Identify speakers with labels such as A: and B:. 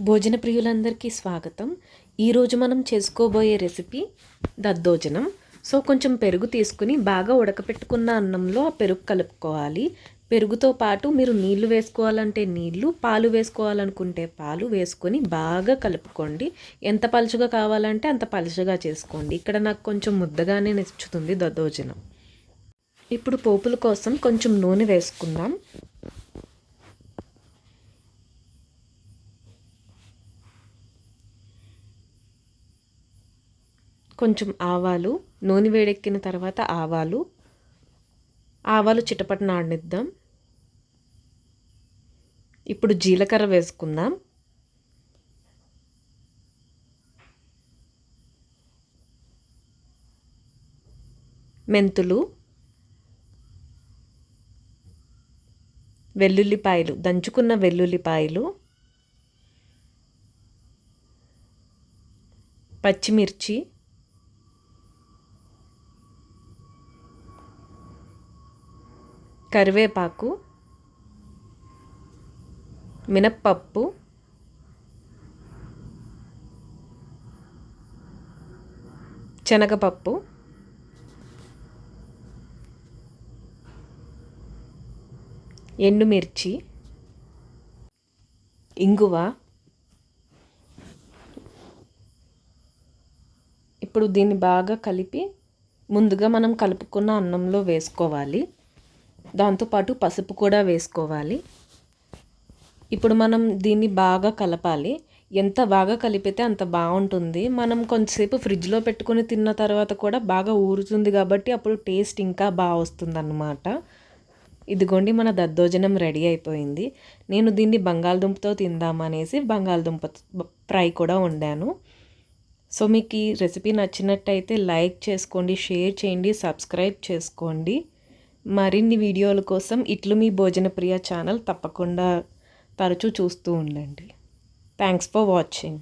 A: భోజన ప్రియులందరికీ స్వాగతం. ఈరోజు మనం చేసుకోబోయే రెసిపీ దద్దోజనం. కొంచెం పెరుగు తీసుకుని బాగా ఉడకపెట్టుకున్న అన్నంలో ఆ పెరుగు కలుపుకోవాలి. పెరుగుతో పాటు మీరు నీళ్లు వేసుకోవాలంటే నీళ్లు, పాలు వేసుకోవాలనుకుంటే పాలు వేసుకొని బాగా కలుపుకోండి. ఎంత పలుచగా కావాలంటే అంత పలుచగా చేసుకోండి. ఇక్కడ నాకు కొంచెం ముద్దగానే నచ్చుతుంది దద్దోజనం. ఇప్పుడు పోపుల కోసం కొంచెం నూనె వేసుకుందాం. కొంచెం ఆవాలు, నూనె వేడెక్కిన తర్వాత ఆవాలు చిటపటలాడనిద్దాం. ఇప్పుడు జీలకర్ర వేసుకుందాం. మెంతులు, వెల్లుల్లిపాయలు, దంచుకున్న వెల్లుల్లిపాయలు, పచ్చిమిర్చి, కరివేపాకు, మినప్పప్పు, శనగపప్పు, ఎండుమిర్చి, ఇంగువ. ఇప్పుడు దీన్ని బాగా కలిపి ముందుగా మనం కలుపుకున్న అన్నంలో వేసుకోవాలి. దాంతోపాటు పసుపు కూడా వేసుకోవాలి. ఇప్పుడు మనం దీన్ని బాగా కలపాలి. ఎంత బాగా కలిపితే అంత బాగుంటుంది. మనం కొంతసేపు ఫ్రిడ్జ్లో పెట్టుకొని తిన్న తర్వాత కూడా బాగా ఊరుతుంది కాబట్టి అప్పుడు టేస్ట్ ఇంకా బాగా వస్తుందన్నమాట. ఇదిగోండి, మన దద్దోజనం రెడీ అయిపోయింది. నేను దీన్ని బంగాళదుంపతో తిందామనేసి బంగాళదుంప ఫ్రై కూడా వండాను. మీకు ఈ రెసిపీ నచ్చినట్టయితే లైక్ చేసుకోండి, షేర్ చేయండి, సబ్స్క్రైబ్ చేసుకోండి. మరిన్ని వీడియోల కోసం ఇట్లు మీ భోజనప్రియ ఛానల్ తప్పకుండా తరచూ చూస్తూ ఉండండి. Thanks for watching.